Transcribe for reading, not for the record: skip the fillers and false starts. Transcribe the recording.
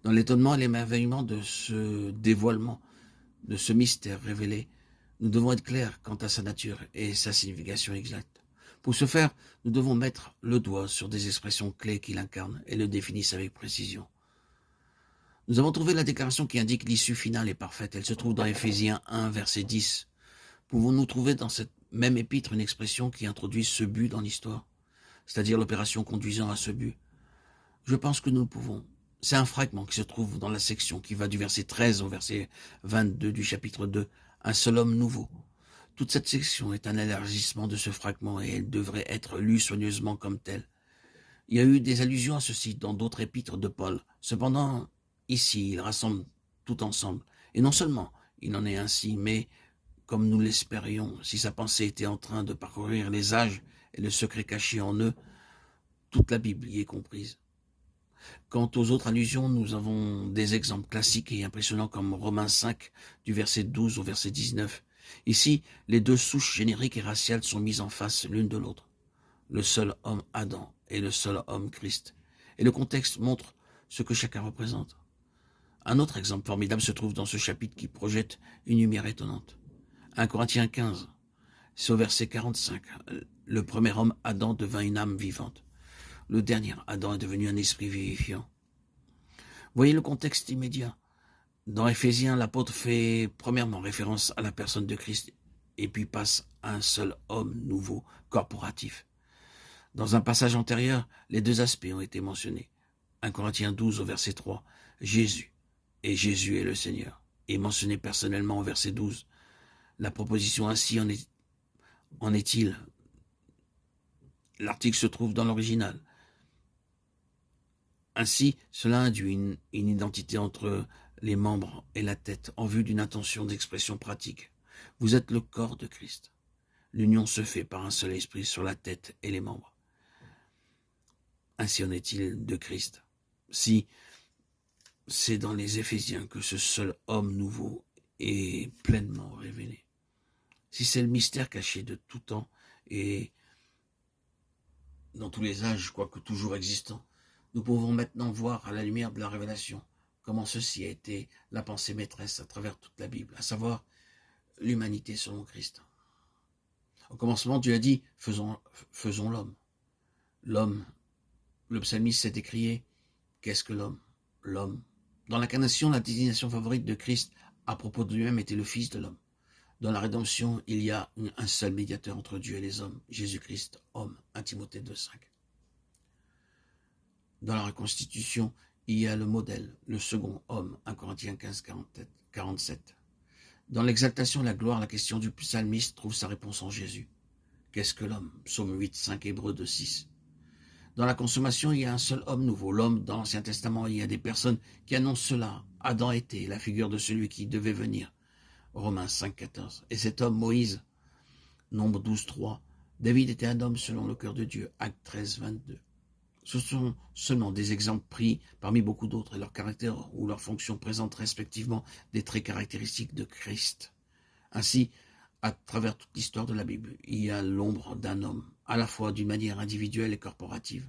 Dans l'étonnement et l'émerveillement de ce dévoilement, de ce mystère révélé, nous devons être clairs quant à sa nature et sa signification exacte. Pour ce faire, nous devons mettre le doigt sur des expressions clés qui l'incarnent et le définissent avec précision. Nous avons trouvé la déclaration qui indique l'issue finale et parfaite. Elle se trouve dans Éphésiens 1, verset 10. Pouvons-nous trouver dans cette même épître une expression qui introduit ce but dans l'histoire, c'est-à-dire l'opération conduisant à ce but? Je pense que nous le pouvons. C'est un fragment qui se trouve dans la section qui va du verset 13 au verset 22 du chapitre 2, un seul homme nouveau. Toute cette section est un élargissement de ce fragment et elle devrait être lue soigneusement comme telle. Il y a eu des allusions à ceci dans d'autres épîtres de Paul. Cependant, ici, il rassemble tout ensemble. Et non seulement il en est ainsi, mais comme nous l'espérions, si sa pensée était en train de parcourir les âges et le secret caché en eux, toute la Bible y est comprise. Quant aux autres allusions, nous avons des exemples classiques et impressionnants comme Romains 5, du verset 12 au verset 19. Ici, les deux souches génériques et raciales sont mises en face l'une de l'autre. Le seul homme Adam et le seul homme Christ. Et le contexte montre ce que chacun représente. Un autre exemple formidable se trouve dans ce chapitre qui projette une lumière étonnante. 1 Corinthiens 15, c'est au verset 45. Le premier homme Adam devint une âme vivante. Le dernier Adam est devenu un esprit vivifiant. Voyez le contexte immédiat. Dans Éphésiens, l'apôtre fait premièrement référence à la personne de Christ et puis passe à un seul homme nouveau, corporatif. Dans un passage antérieur, les deux aspects ont été mentionnés. 1 Corinthiens 12 au verset 3, Jésus, et Jésus est le Seigneur, est mentionné personnellement au verset 12. La proposition ainsi en est-il? L'article se trouve dans l'original. Ainsi, cela induit une identité entre les membres et la tête en vue d'une intention d'expression pratique. Vous êtes le corps de Christ. L'union se fait par un seul esprit sur la tête et les membres. Ainsi en est-il de Christ. Si c'est dans les Éphésiens que ce seul homme nouveau est pleinement révélé. Si c'est le mystère caché de tout temps et dans tous les âges, quoique toujours existant, nous pouvons maintenant voir à la lumière de la révélation comment ceci a été la pensée maîtresse à travers toute la Bible, à savoir l'humanité selon Christ. Au commencement, Dieu a dit, faisons l'homme. L'homme, le psalmiste s'est écrié, qu'est-ce que l'homme? L'homme. Dans l'incarnation, la désignation favorite de Christ à propos de lui-même était le Fils de l'homme. Dans la rédemption, il y a un seul médiateur entre Dieu et les hommes, Jésus-Christ, homme, 1 Timothée 2,5. Dans la reconstitution, il y a le modèle, le second homme, 1 Corinthiens 15, 47. Dans l'exaltation et la gloire, la question du psalmiste trouve sa réponse en Jésus. Qu'est-ce que l'homme? Psaume 8, 5, Hébreux 2, 6. Dans la consommation, il y a un seul homme nouveau. L'homme, dans l'Ancien Testament, il y a des personnes qui annoncent cela. Adam était la figure de celui qui devait venir. Romains 5, 14. Et cet homme, Moïse, Nombre 12, 3. David était un homme selon le cœur de Dieu. Actes 13, 22. Ce sont seulement des exemples pris parmi beaucoup d'autres et leur caractère ou leur fonction présentent respectivement des traits caractéristiques de Christ. Ainsi, à travers toute l'histoire de la Bible, il y a l'ombre d'un homme, à la fois d'une manière individuelle et corporative.